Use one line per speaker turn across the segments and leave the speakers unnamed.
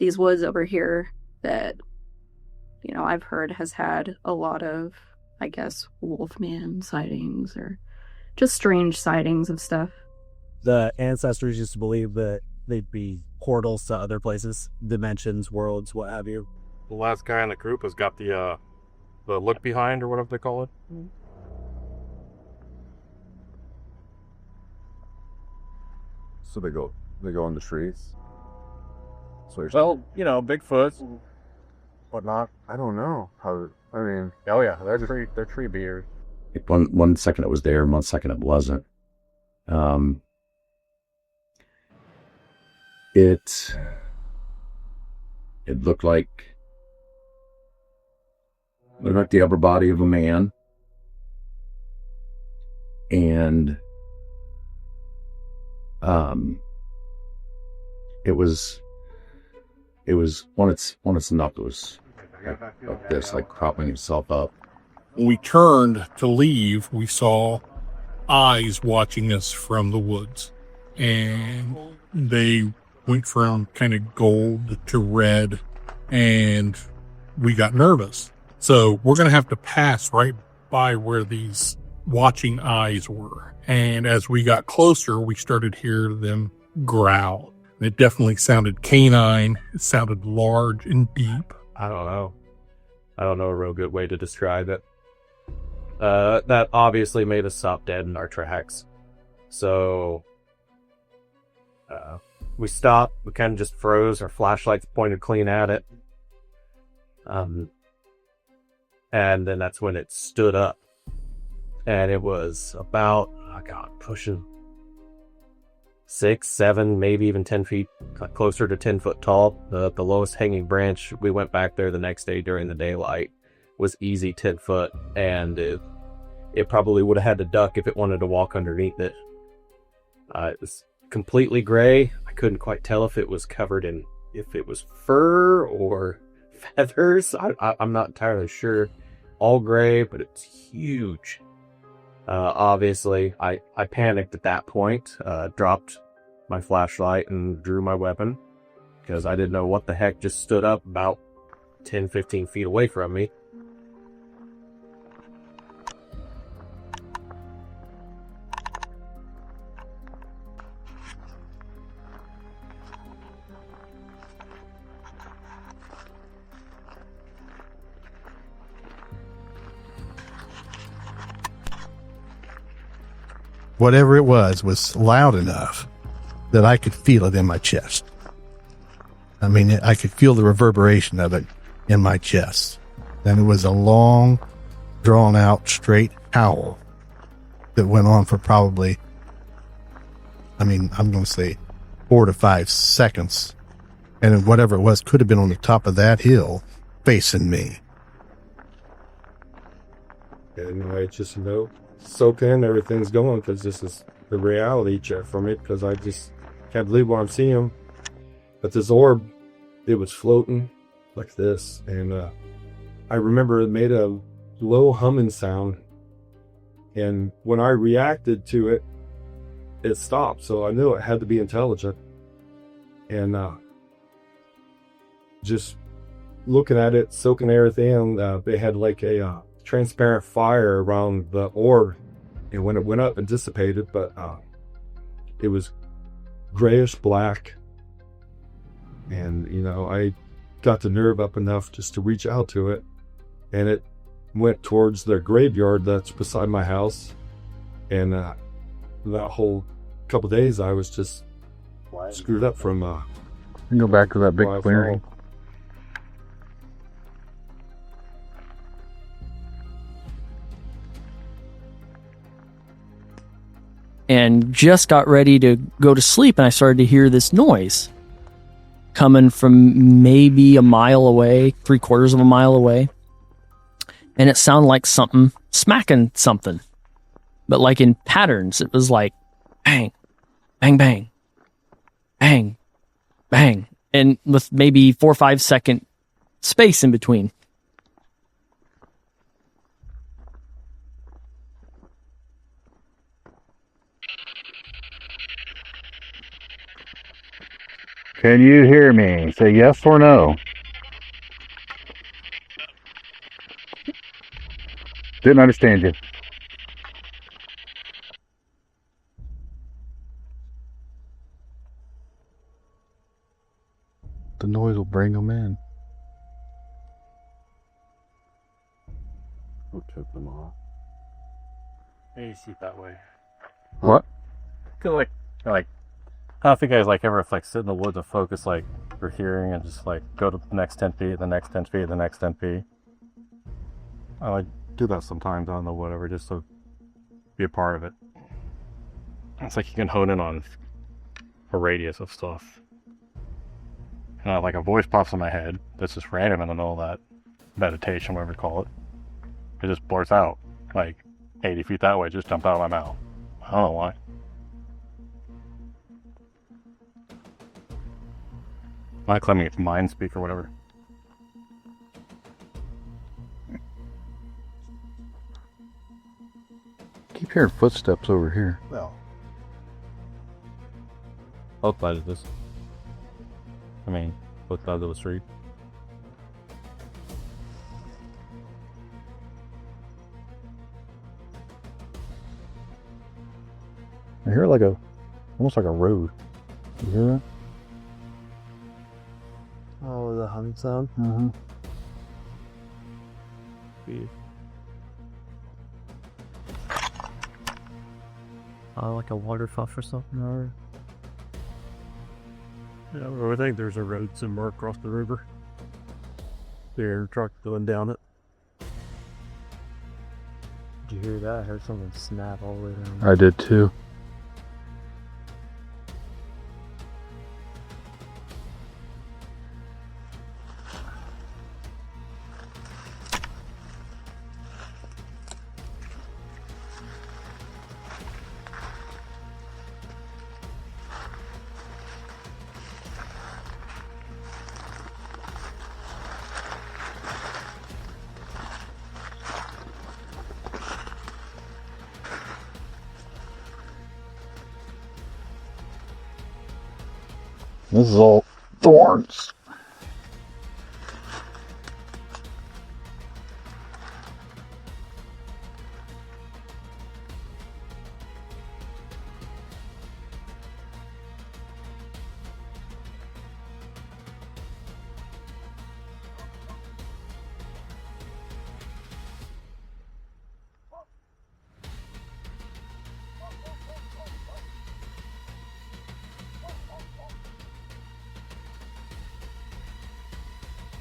these woods over here that, you know, I've heard has had a lot of, I guess, wolfman sightings or just strange sightings of stuff.
The ancestors used to believe that they'd be portals to other places, dimensions, worlds, what have you.
The last guy in the group has got the look behind or whatever they call it.
So they go in the trees. So
Well, you know, Bigfoot, whatnot.
I don't know how. I mean,
Oh yeah, they're tree beers.
One second it was there, and 1 second it wasn't. It looked like the upper body of a man, and it was on its knuckles, like this, like propping itself up.
When we turned to leave, we saw eyes watching us from the woods, and they went from kind of gold to red, and we got nervous. So we're going to have to pass right by where these watching eyes were. And as we got closer, we started to hear them growl. It definitely sounded canine. It sounded large and deep.
I don't know a real good way to describe it. That obviously made us stop dead in our tracks. So, we stopped. We kind of just froze. Our flashlights pointed clean at it. And then that's when it stood up. And it was about, pushing 6, 7, maybe even 10 feet, closer to 10 foot tall. The lowest hanging branch, we went back there the next day during the daylight, was easy 10 foot. And it probably would have had to duck if it wanted to walk underneath it. It was completely gray. I couldn't quite tell if it was covered in, if it was fur or feathers. I'm not entirely sure. All gray, but it's huge. Obviously, I panicked at that point, dropped my flashlight and drew my weapon, because I didn't know what the heck just stood up about 10, 15 feet away from me.
Whatever it was loud enough that I could feel it in my chest. I mean, I could feel the reverberation of it in my chest. And it was a long, drawn out, straight howl that went on for probably, I'm going to say 4 to 5 seconds. And whatever it was could have been on the top of that hill facing me.
And I just soak in everything's going, because this is the reality check from it, because I just can't believe what I'm seeing. But this orb, it was floating like this, and I remember it made a low humming sound, and when I reacted to it, it stopped, so I knew it had to be intelligent. And just looking at it, soaking everything in, they had like a transparent fire around the orb, and when it went up and dissipated, but it was grayish black. And I got the nerve up enough just to reach out to it, and it went towards the graveyard that's beside my house. And that whole couple days I was just screwed up from
go back to that big clearing.
And just got ready to go to sleep, and I started to hear this noise coming from maybe a mile away, 3/4 of a mile away. And it sounded like something smacking something, but like in patterns. It was like bang, bang, bang, bang, bang, and with maybe 4 or 5 second space in between.
Can you hear me? Say yes or no. Didn't understand you.
The noise will bring them in.
Who took them off?
Maybe see it that way.
What?
Like, I don't think I ever sit in the woods and focus for hearing and just go to the next 10 feet, the next 10 feet, the next 10 feet. I do that sometimes. I don't know, whatever, just to be a part of it. It's like you can hone in on a radius of stuff. And a voice pops in my head that's just random in the middle of that meditation, whatever you call it. It just blurts out 80 feet that way, just jumped out of my mouth. I don't know why. Not claiming it's mind speak or whatever.
Keep hearing footsteps over here.
Well,
Both sides of this. Both sides of the street.
I hear almost like a road. You hear that?
Oh, the hum sound.
Mm-hmm.
Like a waterfall or something. Or...
Yeah, I think there's a road somewhere across the river. The air truck going down it.
Did you hear that? I heard something snap all the way down.
I did too. This is all thorns.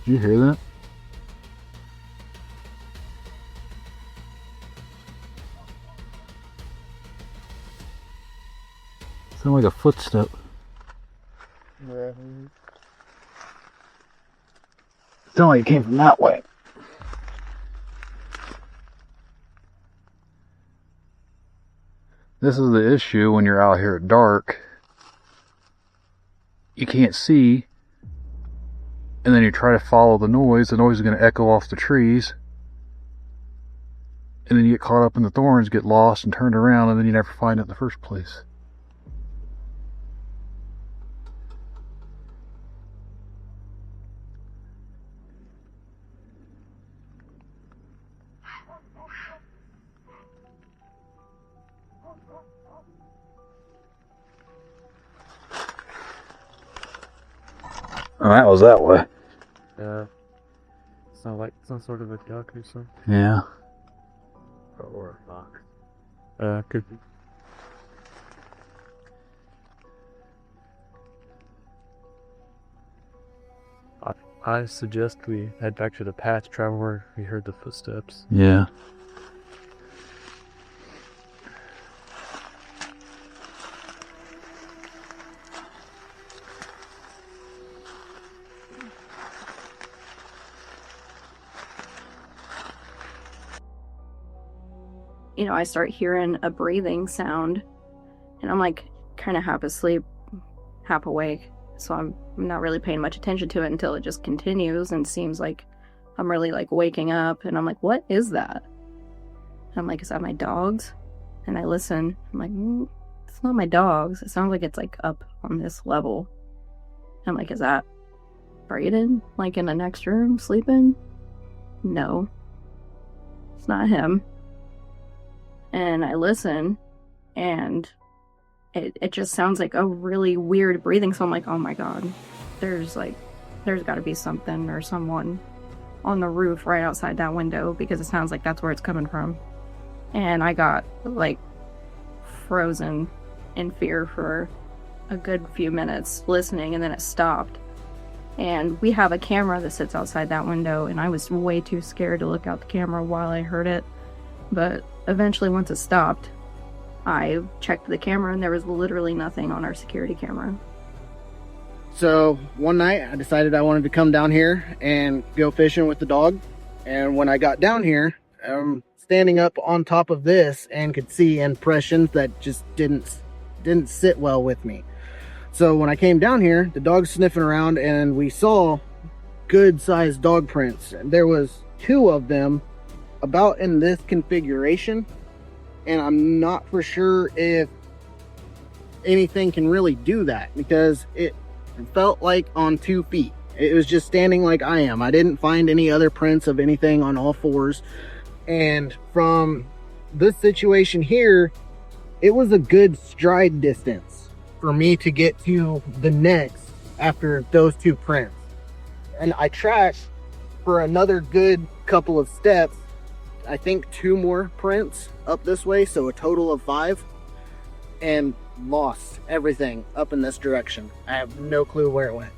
Did you hear that? Sound like a footstep.
Yeah.
Sound like it came from that way. This is the issue when you're out here at dark. You can't see. And then you try to follow the noise is going to echo off the trees. And then you get caught up in the thorns, get lost and turned around, and then you never find it in the first place. Oh, that was that way.
Yeah. Sounds like some sort of a duck or something.
Yeah.
Or a fox. Could be. I suggest we head back to the path, travel where we heard the footsteps.
Yeah.
I start hearing a breathing sound, and I'm kind of half asleep, half awake, so I'm not really paying much attention to it until it just continues and seems like I'm really waking up, and I'm like, what is that? And I'm like, is that my dogs? And I listen, I'm like, it's not my dogs. It sounds like it's up on this level. I'm like, is that Brayden? Like in the next room sleeping? No. It's not him. And I listen, and it just sounds like a really weird breathing. So I'm like, oh my god, there's got to be something or someone on the roof right outside that window, because it sounds like that's where it's coming from. And I got like frozen in fear for a good few minutes listening, and then it stopped. And we have a camera that sits outside that window, and I was way too scared to look out the camera while I heard it. But eventually, once it stopped, I checked the camera, and there was literally nothing on our security camera.
So one night I decided I wanted to come down here and go fishing with the dog. And when I got down here, standing up on top of this and could see impressions that just didn't sit well with me. So when I came down here, the dog's sniffing around, and we saw good sized dog prints. There was 2 of them about in this configuration, and I'm not for sure if anything can really do that, because it felt like on 2 feet. It was just standing like I am. I didn't find any other prints of anything on all 4s. And from this situation here, it was a good stride distance for me to get to the next after those 2 prints. And I tracked for another good couple of steps, I think 2 more prints up this way, so a total of 5, and lost everything up in this direction. I have no clue where it went.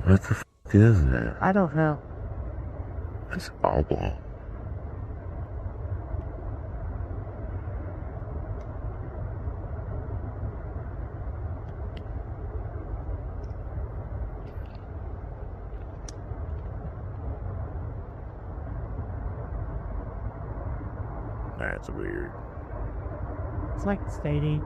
What the f is that?
I don't know.
It's awful. That's weird.
It's like stating